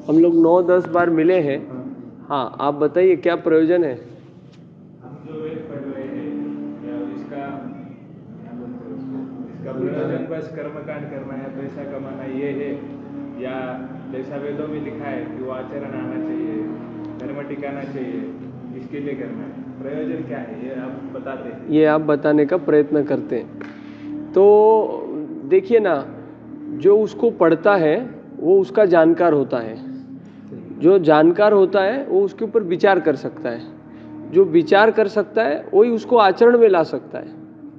हम लोग 9-10 बार मिले हैं। हाँ, आप बताइए क्या प्रयोजन है? हम जो वेद पढ़ रहे हैं या इसका क्या बोलते हैं उसको, इसका प्रयोजन बस कर्मकांड करना है, पैसा कमाना ये है, या जैसा वेदों में लिखा है कि वो आचरण आना चाहिए, धर्म टिकाना चाहिए, इसके लिए करना है? प्रयोजन क्या है ये आप बताते हैं? ये आप बताने का प्रयत्न करते हैं। तो देखिए ना, जो उसको पढ़ता है वो उसका जानकार होता है। जो जानकार होता है वो उसके ऊपर विचार कर सकता है। जो विचार कर सकता है वही उसको आचरण में ला सकता है,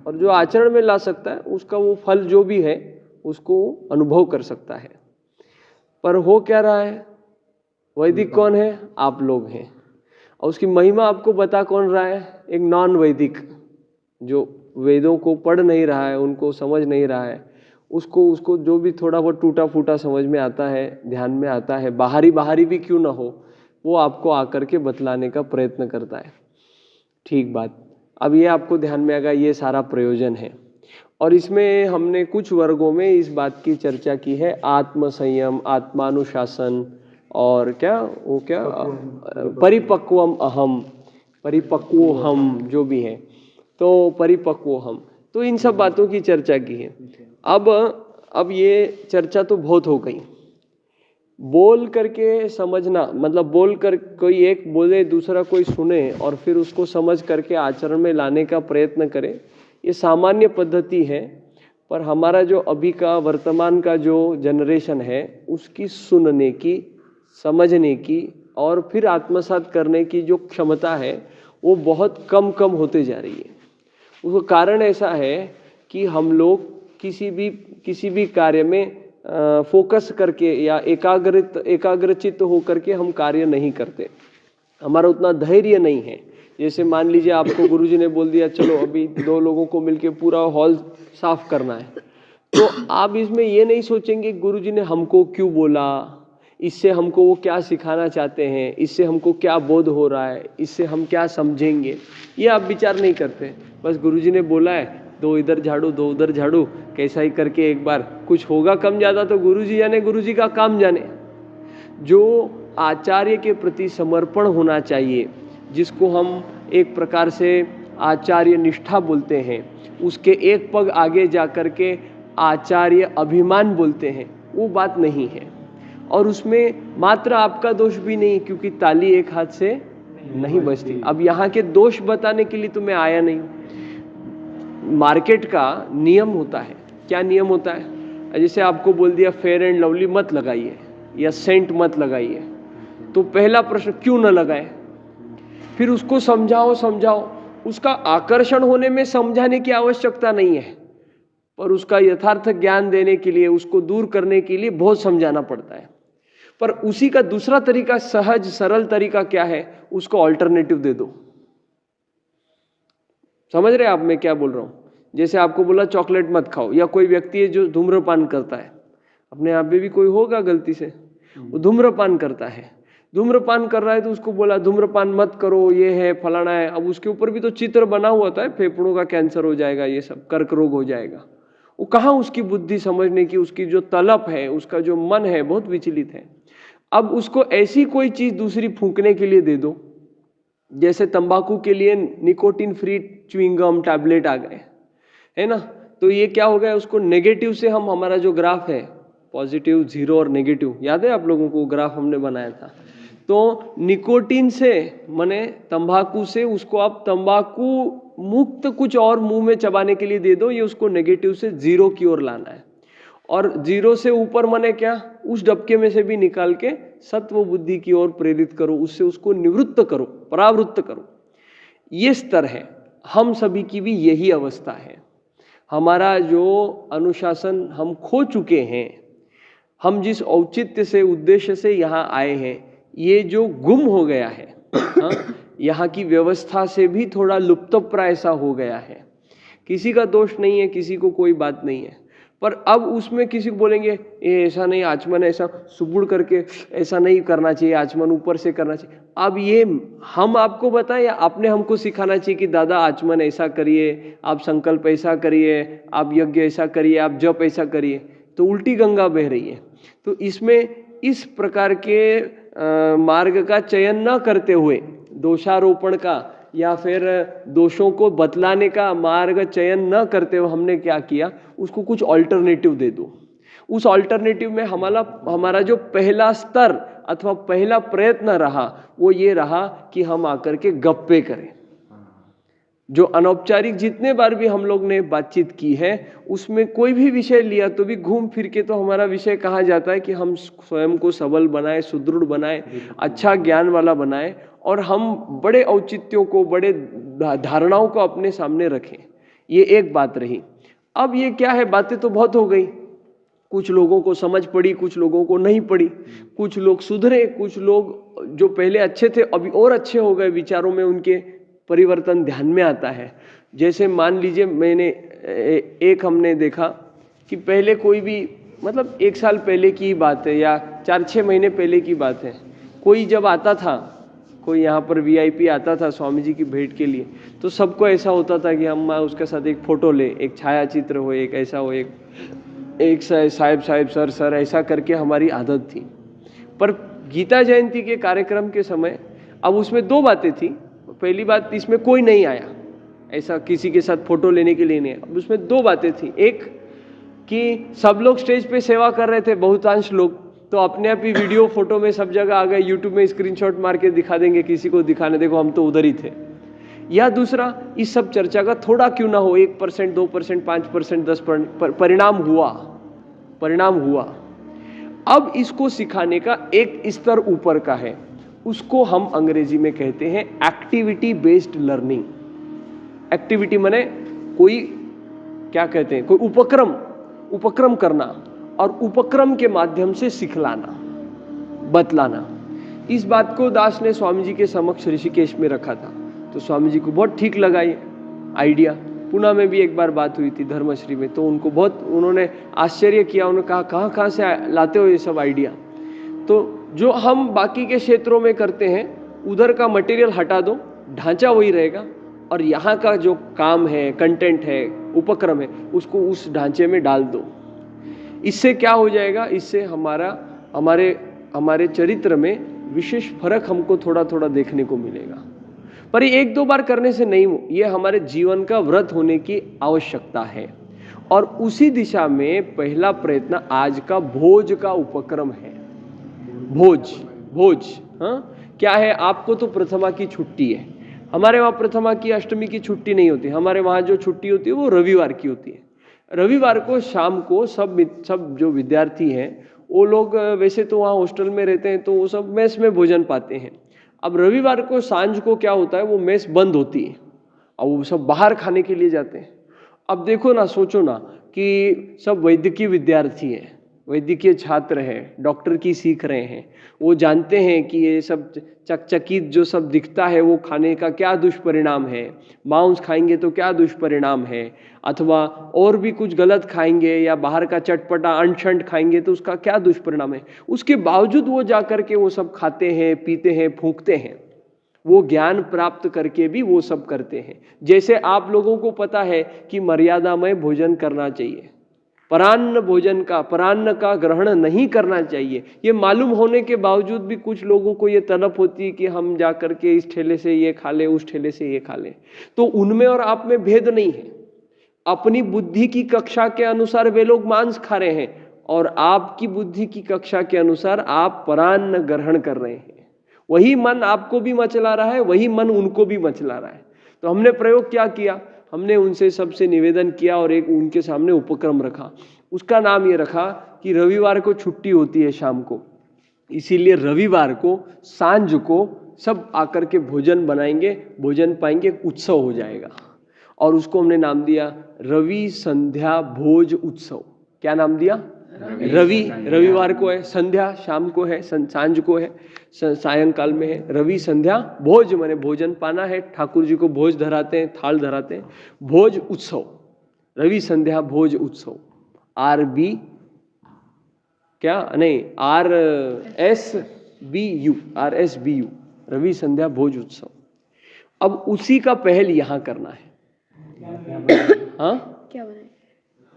और जो आचरण में ला सकता है उसका वो फल जो भी है उसको अनुभव कर सकता है। पर हो क्या रहा है? वैदिक कौन है? आप लोग हैं। और उसकी महिमा आपको बता कौन रहा है? एक नॉन वैदिक, जो वेदों को पढ़ नहीं रहा है, उनको समझ नहीं रहा है, उसको जो भी थोड़ा बहुत टूटा फूटा समझ में आता है, ध्यान में आता है, बाहरी भी क्यों ना हो, वो आपको आकर के बतलाने का प्रयत्न करता है। ठीक बात। अब ये आपको ध्यान में आएगा, ये सारा प्रयोजन है। और इसमें हमने कुछ वर्गों में इस बात की चर्चा की है, आत्म संयम, आत्मानुशासन, और क्या परिपक्वम अहम, परिपक्वो हम, जो भी है, तो परिपक्वो हम, तो इन सब बातों की चर्चा की है। अब ये चर्चा तो बहुत हो गई। बोल करके समझना, मतलब बोल कर कोई एक बोले, दूसरा कोई सुने और फिर उसको समझ करके आचरण में लाने का प्रयत्न करे, ये सामान्य पद्धति है। पर हमारा जो अभी का वर्तमान का जो जनरेशन है, उसकी सुनने की, समझने की और फिर आत्मसात करने की जो क्षमता है वो बहुत कम होते जा रही है। उसका कारण ऐसा है कि हम लोग किसी भी कार्य में फोकस करके या एकाग्रचित्त होकर के हम कार्य नहीं करते। हमारा उतना धैर्य नहीं है। जैसे मान लीजिए आपको गुरुजी ने बोल दिया चलो अभी 2 लोगों को मिलके पूरा हॉल साफ करना है, तो आप इसमें ये नहीं सोचेंगे गुरुजी ने हमको क्यों बोला, इससे हमको वो क्या सिखाना चाहते हैं, इससे हमको क्या बोध हो रहा है, इससे हम क्या समझेंगे, ये आप विचार नहीं करते। बस गुरुजी ने बोला है 2 इधर झाड़ू 2 उधर झाड़ू, कैसा ही करके एक बार कुछ होगा कम ज़्यादा तो गुरुजी जाने, गुरुजी का काम जाने। जो आचार्य के प्रति समर्पण होना चाहिए, जिसको हम एक प्रकार से आचार्य निष्ठा बोलते हैं, उसके एक पग आगे जा कर के आचार्य अभिमान बोलते हैं, वो बात नहीं है। और उसमें मात्र आपका दोष भी नहीं, क्योंकि ताली एक हाथ से नहीं बजती। अब यहाँ के दोष बताने के लिए तो मैं आया नहीं। मार्केट का नियम होता है। क्या नियम होता है? जैसे आपको बोल दिया फेयर एंड लवली मत लगाइए या सेंट मत लगाइए, तो पहला प्रश्न क्यों न लगाए? फिर उसको समझाओ। उसका आकर्षण होने में समझाने की आवश्यकता नहीं है, पर उसका यथार्थ ज्ञान देने के लिए, उसको दूर करने के लिए बहुत समझाना पड़ता है। पर उसी का दूसरा तरीका, सहज सरल तरीका क्या है? उसको ऑल्टरनेटिव दे दो। समझ रहे आप मैं क्या बोल रहा हूं? जैसे आपको बोला चॉकलेट मत खाओ, या कोई व्यक्ति है जो धूम्रपान करता है, अपने आप में भी कोई होगा गलती से, वो धूम्रपान करता है, धूम्रपान कर रहा है, तो उसको बोला धूम्रपान मत करो, ये है फलाना है। अब उसके ऊपर भी तो चित्र बना हुआ था, फेफड़ों का कैंसर हो जाएगा, ये सब कर्क रोग हो जाएगा। वो कहाँ उसकी बुद्धि समझने की, उसकी जो तलब है, उसका जो मन है बहुत विचलित है। अब उसको ऐसी कोई चीज दूसरी फूंकने के लिए दे दो, जैसे तंबाकू के लिए निकोटिन फ्री च्युइंगम टैबलेट आ गए, है ना? तो ये क्या हो गया, उसको नेगेटिव से हम, हमारा जो ग्राफ है पॉजिटिव 0 और नेगेटिव, याद है आप लोगों को ग्राफ हमने बनाया था? तो निकोटिन से माने तंबाकू से उसको आप तंबाकू मुक्त कुछ और मुंह में चबाने के लिए दे दो, ये उसको नेगेटिव से 0 की ओर लाना है। और 0 से ऊपर माने क्या, उस डबके में से भी निकाल के सत्व बुद्धि की ओर प्रेरित करो, उससे उसको निवृत्त करो, परावृत्त करो। ये स्तर है। हम सभी की भी यही अवस्था है। हमारा जो अनुशासन हम खो चुके हैं, हम जिस औचित्य से, उद्देश्य से यहाँ आए हैं, ये जो गुम हो गया है, हाँ, यहाँ की व्यवस्था से भी थोड़ा लुप्तप्राय सा हो गया है। किसी का दोष नहीं है, किसी को कोई बात नहीं है, पर अब उसमें किसी को बोलेंगे ये ऐसा नहीं, आचमन ऐसा सुबुड़ करके ऐसा नहीं करना चाहिए, आचमन ऊपर से करना चाहिए। अब ये हम आपको बताएं या आपने हमको सिखाना चाहिए कि दादा आचमन ऐसा करिए, आप संकल्प ऐसा करिए, आप यज्ञ ऐसा करिए, आप जप ऐसा करिए? तो उल्टी गंगा बह रही है। तो इसमें इस प्रकार के मार्ग का चयन न करते हुए, दोषारोपण का या फिर दोषों को बतलाने का मार्ग चयन न करते हुए हमने क्या किया, उसको कुछ ऑल्टरनेटिव दे दो। उस ऑल्टरनेटिव में हमारा जो पहला स्तर अथवा पहला प्रयत्न रहा वो ये रहा कि हम आकर के गप्पे करें। जो अनौपचारिक जितने बार भी हम लोग ने बातचीत की है उसमें कोई भी विषय लिया तो भी घूम फिर के तो हमारा विषय कहा जाता है कि हम स्वयं को सबल बनाए, सुदृढ़ बनाए, अच्छा ज्ञान वाला बनाए और हम बड़े औचित्यों को, बड़े धारणाओं को अपने सामने रखें। ये एक बात रही। अब ये क्या है, बातें तो बहुत हो गई, कुछ लोगों को समझ पड़ी, कुछ लोगों को नहीं पड़ी, कुछ लोग सुधरे, कुछ लोग जो पहले अच्छे थे अभी और अच्छे हो गए, विचारों में उनके परिवर्तन ध्यान में आता है। जैसे मान लीजिए हमने देखा कि पहले कोई भी, मतलब 1 साल पहले की बात है या 4-6 महीने पहले की बात है, कोई जब आता था, कोई यहाँ पर VIP आता था स्वामी जी की भेंट के लिए, तो सबको ऐसा होता था कि हम उसके साथ एक फोटो ले, एक छायाचित्र हो, एक ऐसा हो, एक साहिब सर ऐसा करके हमारी आदत थी। पर गीता जयंती के कार्यक्रम के समय अब उसमें 2 बातें थी। पहली बात, इसमें कोई नहीं आया, ऐसा किसी के साथ फोटो लेने के लिए नहीं। अब उसमें 2 बातें थी। एक कि सब लोग स्टेज पे सेवा कर रहे थे, बहुतांश लोग तो अपने आप ही वीडियो फोटो में सब जगह आ गए, यूट्यूब में स्क्रीनशॉट मार के दिखा देंगे, किसी को दिखाने, देखो हम तो उधर ही थे। या दूसरा, इस सब चर्चा का थोड़ा क्यों ना हो, 1%, 2%, 5%, 10% परिणाम हुआ। अब इसको सिखाने का एक स्तर ऊपर का है, उसको हम अंग्रेजी में कहते हैं एक्टिविटी बेस्ड लर्निंग। एक्टिविटी माने कोई, क्या कहते हैं, कोई उपक्रम करना और उपक्रम के माध्यम से सिखलाना, बतलाना। इस बात को दास ने स्वामी जी के समक्ष ऋषिकेश में रखा था, तो स्वामी जी को बहुत ठीक लगा ये आइडिया। पुणे में भी एक बार बात हुई थी धर्मश्री में, तो उन्होंने आश्चर्य किया, उन्होंने कहा कहाँ से लाते हो ये सब आइडिया। तो जो हम बाकी के क्षेत्रों में करते हैं उधर का मटेरियल हटा दो, ढांचा वही रहेगा, और यहाँ का जो काम है, कंटेंट है, उपक्रम है, उसको उस ढांचे में डाल दो। इससे क्या हो जाएगा, इससे हमारे चरित्र में विशेष फर्क हमको थोड़ा थोड़ा देखने को मिलेगा। पर ये 1-2 बार करने से नहीं, ये हमारे जीवन का व्रत होने की आवश्यकता है। और उसी दिशा में पहला प्रयत्न आज का भोज का उपक्रम है। भोज हाँ, क्या है, आपको तो प्रथमा की छुट्टी है, हमारे वहाँ प्रथमा की, अष्टमी की छुट्टी नहीं होती। हमारे वहाँ जो छुट्टी होती है वो रविवार की होती है। रविवार को शाम को सब जो विद्यार्थी हैं वो लोग, वैसे तो वहाँ हॉस्टल में रहते हैं तो वो सब मेस में भोजन पाते हैं। अब रविवार को सांझ को क्या होता है, वो मेस बंद होती है और वो सब बाहर खाने के लिए जाते हैं। अब देखो ना, सोचो ना कि सब वैद्यकीय विद्यार्थी हैं, वैद्यकीय छात्र हैं, डॉक्टर की सीख रहे हैं, वो जानते हैं कि ये सब चकचकीत जो सब दिखता है वो खाने का क्या दुष्परिणाम है, मांस खाएंगे तो क्या दुष्परिणाम है, अथवा और भी कुछ गलत खाएंगे या बाहर का चटपटा अनशंट खाएंगे तो उसका क्या दुष्परिणाम है। उसके बावजूद वो जाकर के वो सब खाते हैं, पीते हैं, फूंकते हैं। वो ज्ञान प्राप्त करके भी वो सब करते हैं। जैसे आप लोगों को पता है कि मर्यादामय भोजन करना चाहिए, परान्न का ग्रहण नहीं करना चाहिए, ये मालूम होने के बावजूद भी कुछ लोगों को ये तलब होती है कि हम जाकर के इस ठेले से ये खा लें, उस ठेले से ये खा लें। तो उनमें और आप में भेद नहीं है। अपनी बुद्धि की कक्षा के अनुसार वे लोग मांस खा रहे हैं और आपकी बुद्धि की कक्षा के अनुसार आप परान्न ग्रहण कर रहे हैं। वही मन आपको भी मचला रहा है, वही मन उनको भी मचला रहा है। तो हमने प्रयोग क्या किया, हमने उनसे सबसे निवेदन किया और एक उनके सामने उपक्रम रखा। उसका नाम ये रखा कि रविवार को छुट्टी होती है शाम को, इसीलिए रविवार को सांझ को सब आकर के भोजन बनाएंगे, भोजन पाएंगे, उत्सव हो जाएगा। और उसको हमने नाम दिया रवि संध्या भोज उत्सव। क्या नाम दिया? रविवार को है, संध्या शाम को है, सांझ को है, सायंकाल में है। रवि संध्या भोज माने भोजन पाना है, ठाकुर जी को भोज धराते हैं, थाल धराते हैं, भोज उत्सव, रवि संध्या भोज उत्सव। RB क्या नहीं, RSBU रवि संध्या भोज उत्सव। अब उसी का पहल यहाँ करना है। हाँ, क्या बनाए?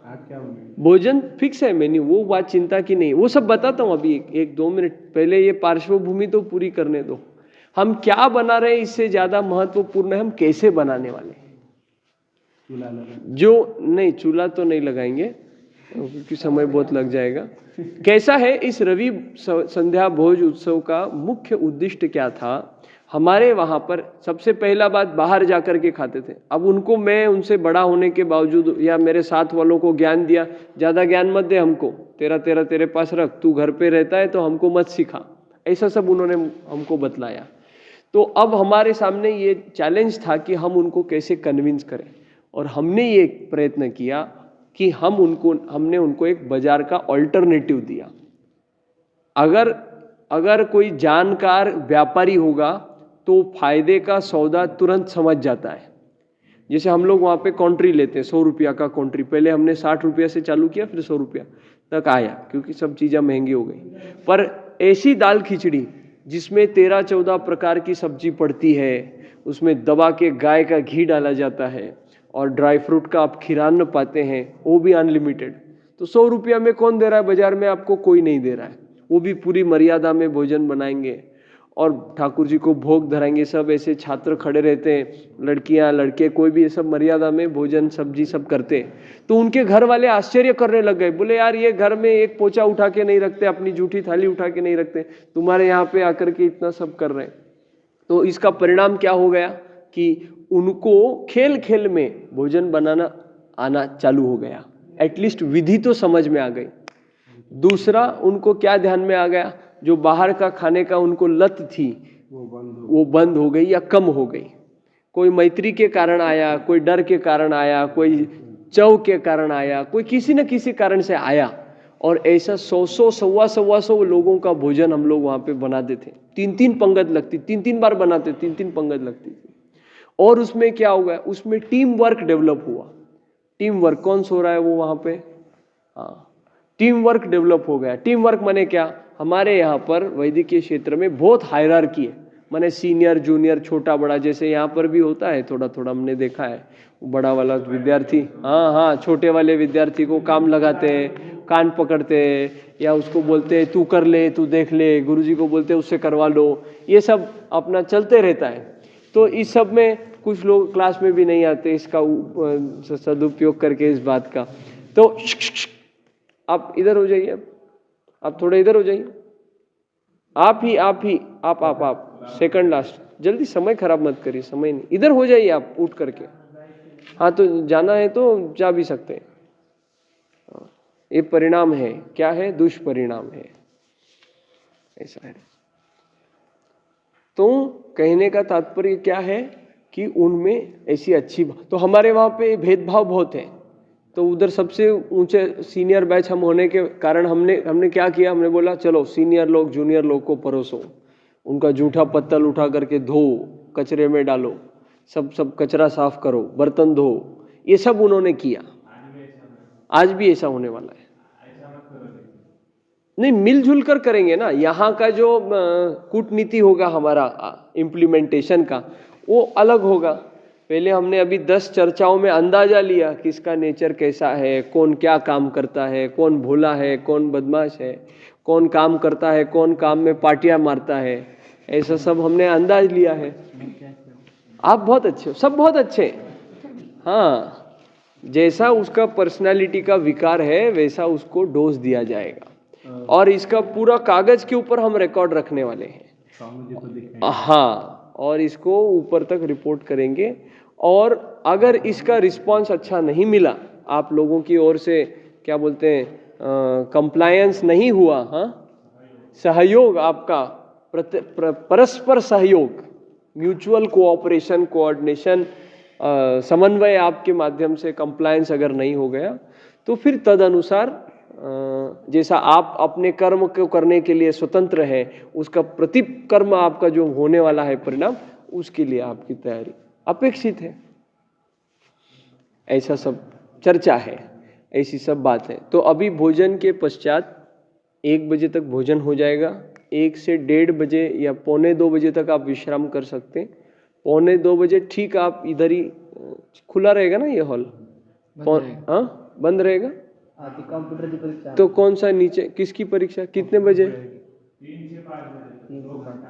आज क्या बनेगा? भोजन फिक्स है मेन्यू, वो बात चिंता की नहीं, वो सब बताता हूँ अभी। एक दो मिनट पहले ये पार्श्वभूमि तो पूरी करने दो। हम क्या बना रहे हैं इससे ज्यादा महत्वपूर्ण है हम कैसे बनाने वाले हैं। चूल्हा लगा? जो नहीं, चूल्हा तो नहीं लगाएंगे क्योंकि समय बहुत लग जाएगा। कैसा है, इस रवि संध्या भोज उत्सव का मुख्य उद्देश्य क्या था। हमारे वहाँ पर सबसे पहला बात बाहर जाकर के खाते थे। अब उनको, मैं उनसे बड़ा होने के बावजूद या मेरे साथ वालों को ज्ञान दिया, ज़्यादा ज्ञान मत दे हमको, तेरा तेरा तेरे पास रख, तू घर पे रहता है तो हमको मत सिखा, ऐसा सब उन्होंने हमको बतलाया। तो अब हमारे सामने ये चैलेंज था कि हम उनको कैसे कन्विंस करें, और हमने ये प्रयत्न किया कि हमने उनको एक बाजार का ऑल्टरनेटिव दिया। अगर कोई जानकार व्यापारी होगा तो फायदे का सौदा तुरंत समझ जाता है। जैसे हम लोग वहाँ पे कॉन्ट्री लेते हैं, 100 रुपया का कॉन्ट्री, पहले हमने 60 रुपया से चालू किया, फिर 100 रुपया तक आया क्योंकि सब चीज़ें महंगी हो गई। पर ऐसी दाल खिचड़ी जिसमें 13-14 प्रकार की सब्जी पड़ती है, उसमें दबा के गाय का घी डाला जाता है और ड्राई फ्रूट का आप खिरान पाते हैं, वो भी अनलिमिटेड, तो 100 रुपया में कौन दे रहा है बाजार में आपको? कोई नहीं दे रहा है। वो भी पूरी मर्यादा में भोजन बनाएंगे और ठाकुर जी को भोग धराएंगे। सब ऐसे छात्र खड़े रहते हैं, लड़कियां लड़के कोई भी, ये सब मर्यादा में भोजन सब्जी सब करते हैं। तो उनके घर वाले आश्चर्य करने लग गए, बोले यार ये घर में एक पोचा उठा के नहीं रखते, अपनी जूठी थाली उठा के नहीं रखते, तुम्हारे यहाँ पे आकर के इतना सब कर रहे हैं। तो इसका परिणाम क्या हो गया कि उनको खेल खेल में भोजन बनाना आना चालू हो गया, एटलीस्ट विधि तो समझ में आ गई। दूसरा, उनको क्या ध्यान में आ गया, जो बाहर का खाने का उनको लत थी वो बंद हो गई या कम हो गई। कोई मैत्री के कारण आया, कोई डर के कारण आया, कोई चव के कारण आया, कोई किसी न किसी कारण से आया, और ऐसा 100 सवा सौ लोगों का भोजन हम लोग वहाँ पे बनाते थे। 3-3 पंगत लगती, 3-3 बार बनाते, 3-3 पंगत लगती थी। और उसमें क्या हुआ, उसमें टीम वर्क डेवलप हुआ। टीम वर्क कौन सो रहा है वो वहाँ पे, हाँ, टीम वर्क डेवलप हो गया। टीम वर्क माने क्या, हमारे यहाँ पर वैदिकीय क्षेत्र में बहुत हायरार्की है, माने सीनियर जूनियर छोटा बड़ा, जैसे यहाँ पर भी होता है थोड़ा थोड़ा, हमने देखा है। बड़ा वाला विद्यार्थी, हाँ, छोटे वाले विद्यार्थी को काम लगाते हैं, कान पकड़ते हैं, या उसको बोलते हैं तू कर ले, तू देख ले, गुरुजी को बोलते हैं उससे करवा लो, ये सब अपना चलते रहता है। तो इस सब में कुछ लोग क्लास में भी नहीं आते, इसका सदुपयोग करके इस बात का। तो आप इधर हो जाइए, आप थोड़े इधर हो जाइए, आप सेकंड लास्ट, जल्दी, समय खराब मत करिए, समय नहीं, इधर हो जाइए आप उठ करके। हाँ, तो जाना है तो जा भी सकते हैं। ये परिणाम है, क्या है, दुष्परिणाम है, ऐसा है। तो कहने का तात्पर्य क्या है कि उनमें ऐसी अच्छी, तो हमारे वहाँ पे भेदभाव बहुत है। तो उधर सबसे ऊंचे सीनियर बैच हम होने के कारण हमने क्या किया, हमने बोला चलो सीनियर लोग जूनियर लोग को परोसो, उनका जूठा पत्तल उठा करके धो, कचरे में डालो, सब कचरा साफ करो, बर्तन धो, ये सब उन्होंने किया। आज भी ऐसा होने वाला है। नहीं, मिलजुल कर करेंगे ना। यहाँ का जो कूटनीति होगा हमारा इम्प्लीमेंटेशन का, वो अलग होगा। पहले हमने अभी 10 चर्चाओं में अंदाजा लिया कि इसका नेचर कैसा है, कौन क्या काम करता है, कौन भोला है, कौन बदमाश है, कौन काम करता है, कौन काम में पाटियां मारता है, ऐसा सब हमने अंदाज लिया है। आप बहुत अच्छे हो, सब बहुत अच्छे, हाँ, जैसा उसका पर्सनालिटी का विकार है वैसा उसको डोज दिया जाएगा, और इसका पूरा कागज के ऊपर हम रिकॉर्ड रखने वाले हैं। हाँ, और इसको ऊपर तक रिपोर्ट करेंगे। और अगर इसका रिस्पांस अच्छा नहीं मिला, आप लोगों की ओर से क्या बोलते हैं, कंप्लायंस नहीं हुआ, हाँ, सहयोग आपका, परस्पर सहयोग, म्यूचुअल कोऑपरेशन, कोऑर्डिनेशन, समन्वय आपके माध्यम से कंप्लायंस अगर नहीं हो गया, तो फिर तद अनुसार जैसा आप अपने कर्म को करने के लिए स्वतंत्र है, उसका प्रतिकर्म आपका जो होने वाला है परिणाम, उसके लिए आपकी तैयारी अपेक्षित है। ऐसा सब चर्चा है, ऐसी सब बात है। तो अभी भोजन के पश्चात 1 बजे तक भोजन हो जाएगा। 1 से 1:30 बजे या 1:45 बजे तक आप विश्राम कर सकते हैं। 1:45 बजे ठीक, आप इधर ही खुला रहेगा ना ये हॉल, हाँ बंद रहेगा। कंप्यूटर की परीक्षा तो कौन सा नीचे किसकी परीक्षा कितने बजे? 3 से 5 बजे 2 घंटा।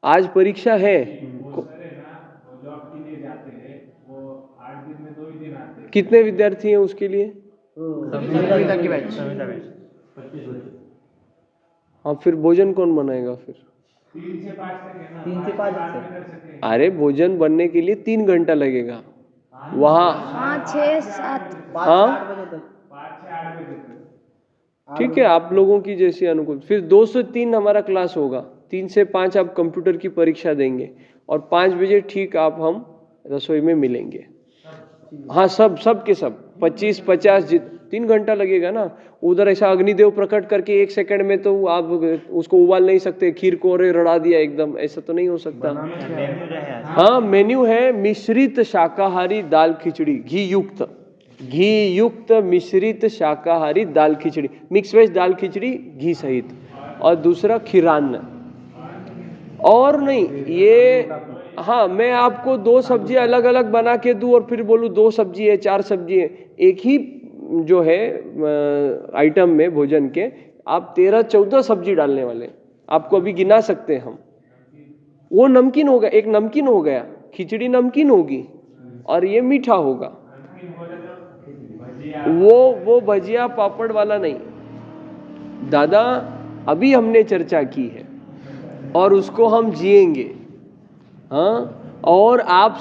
आज परीक्षा है। वो सर है ना, वो जॉब के लिए जाते हैं, वो 8 दिन में 2 ही दिन आते हैं। कितने विद्यार्थी हैं उसके लिए? सविता की बैच 25 बजे। हाँ फिर भोजन कौन बनाएगा फिर? 3 से 5 तक है ना, 3 से 5 बाद में कर सकेंगे। अरे भोजन बनने के लिए 3 घंटा लगेगा वहाँ। 5, 6, 7 हाँ 8 बजे तक 5 से 8 बजे तक। ठीक है, आप लोगों की जैसी अनुकूल। फिर 2 से 3 हमारा क्लास होगा, 3 से 5 आप कंप्यूटर की परीक्षा देंगे और 5 बजे ठीक आप हम रसोई में मिलेंगे। हाँ सब के सब 25-50 3 घंटा लगेगा ना। उधर ऐसा अग्निदेव प्रकट करके 1 सेकंड में तो आप उसको उबाल नहीं सकते, खीर को अरे रड़ा दिया एकदम, ऐसा तो नहीं हो सकता। हाँ मेन्यू है मिश्रित शाकाहारी दाल खिचड़ी, घी युक्त मिश्रित शाकाहारी दाल खिचड़ी, मिक्स वेज दाल खिचड़ी घी सहित, और दूसरा खीरान्न। और नहीं ये, हाँ मैं आपको 2 सब्जी अलग अलग बना के दूं और फिर बोलूं 2 सब्जी है 4 सब्जी है, एक ही जो है आइटम में भोजन के आप 13-14 सब्जी डालने वाले, आपको अभी गिना सकते हैं हम। वो नमकीन होगा, एक नमकीन हो गया, खिचड़ी नमकीन होगी और ये मीठा होगा। वो भजिया पापड़ वाला नहीं दादा, अभी हमने चर्चा की है और उसको हम जिएंगे। हाँ, और आप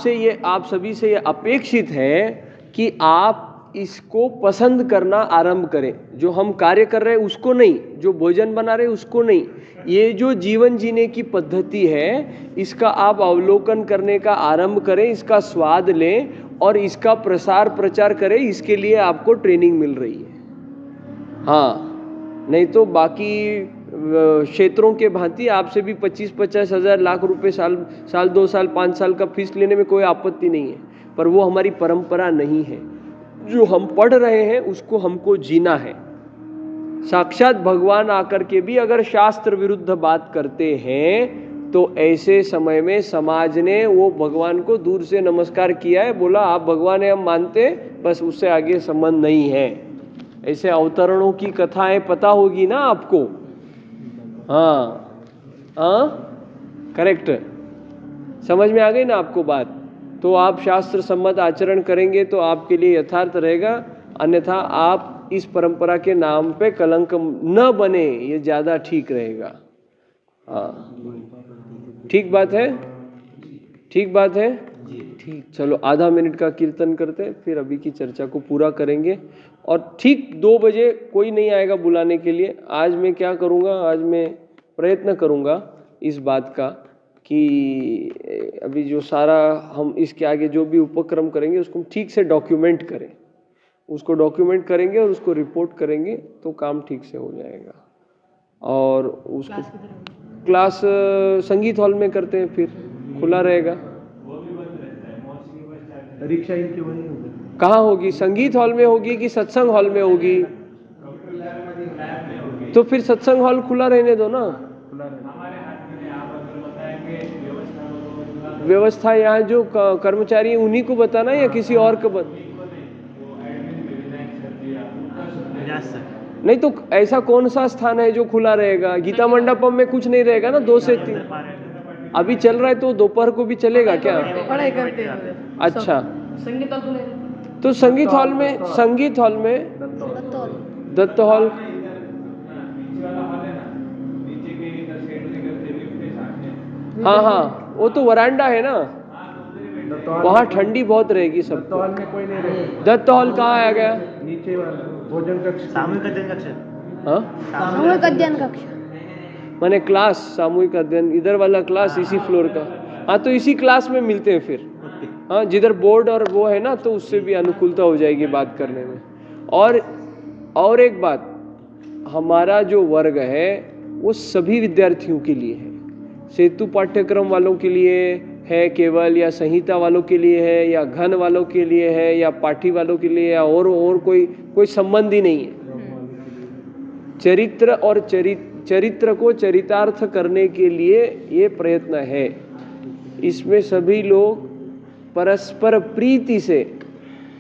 सभी से ये अपेक्षित है कि आप इसको पसंद करना आरंभ करें। जो हम कार्य कर रहे हैं उसको नहीं, जो भोजन बना रहे हैं उसको नहीं, ये जो जीवन जीने की पद्धति है इसका आप अवलोकन करने का आरंभ करें, इसका स्वाद लें और इसका प्रसार प्रचार करें। इसके लिए आपको ट्रेनिंग मिल रही है। हाँ नहीं तो बाकी क्षेत्रों के भांति आपसे भी 25-50 हज़ार लाख रुपए साल 2 साल 5 साल का फीस लेने में कोई आपत्ति नहीं है, पर वो हमारी परंपरा नहीं है। जो हम पढ़ रहे हैं उसको हमको जीना है। साक्षात भगवान आकर के भी अगर शास्त्र विरुद्ध बात करते हैं तो ऐसे समय में समाज ने वो भगवान को दूर से नमस्कार किया है, बोला आप भगवान है हम मानते, बस उससे आगे संबंध नहीं है। ऐसे अवतरणों की कथाएं पता होगी ना आपको। हाँ करेक्ट, समझ में आ गई ना आपको बात। तो आप शास्त्र सम्मत आचरण करेंगे तो आपके लिए यथार्थ रहेगा, अन्यथा आप इस परंपरा के नाम पे कलंक न बने, ये ज्यादा ठीक रहेगा। हाँ ठीक बात है, ठीक बात है। ठीक, चलो आधा मिनट का कीर्तन करते फिर अभी की चर्चा को पूरा करेंगे। और ठीक 2 बजे कोई नहीं आएगा बुलाने के लिए। आज मैं क्या करूँगा, आज मैं प्रयत्न करूँगा इस बात का कि अभी जो सारा हम इसके आगे जो भी उपक्रम करेंगे उसको ठीक से डॉक्यूमेंट करें, उसको डॉक्यूमेंट करेंगे और उसको रिपोर्ट करेंगे तो काम ठीक से हो जाएगा। और उसको क्लास संगीत हॉल में करते हैं, फिर खुला रहेगा। परीक्षा इनकी वही होगी। कहाँ होगी, संगीत हॉल में होगी कि सत्संग हॉल में होगी? तो फिर सत्संग हॉल खुला रहने दो ना। व्यवस्था यहाँ जो कर्मचारी है उन्हीं को बताना या किसी और को नहीं तो ऐसा कौन सा स्थान है जो खुला रहेगा? गीता मंडपम में कुछ नहीं रहेगा ना 2 से 3 अभी चल रहा है, तो दोपहर को भी चलेगा क्या? पढ़ाई करते हैं। अच्छा, संगीत हॉल तो संगीत हॉल में दत्त हॉल हाँ वो तो वरांडा है ना, वहाँ ठंडी बहुत रहेगी सब। दत्त हॉल में कोई नहीं रहेगा। दत्त हॉल कहाँ आ गया? नीचे भोजन कक्ष, सामूहिक अध्ययन कक्ष। हाँ सामूहिक अध्ययन कक्ष माने क्लास, सामूहिक अध्ययन इधर वाला क्लास इसी फ्लोर का। हाँ तो इसी क्लास में मिलते हैं फिर। हाँ जिधर बोर्ड और वो है ना, तो उससे भी अनुकूलता हो जाएगी बात करने में। और एक बात, हमारा जो वर्ग है वो सभी विद्यार्थियों के लिए है। सेतु पाठ्यक्रम वालों के लिए है केवल, या संहिता वालों के लिए है, या घन वालों के लिए है, या पाठी वालों के लिए, या और कोई संबंध ही नहीं है। चरित्र और चरित्र को चरितार्थ करने के लिए ये प्रयत्न है। इसमें सभी लोग परस्पर प्रीति से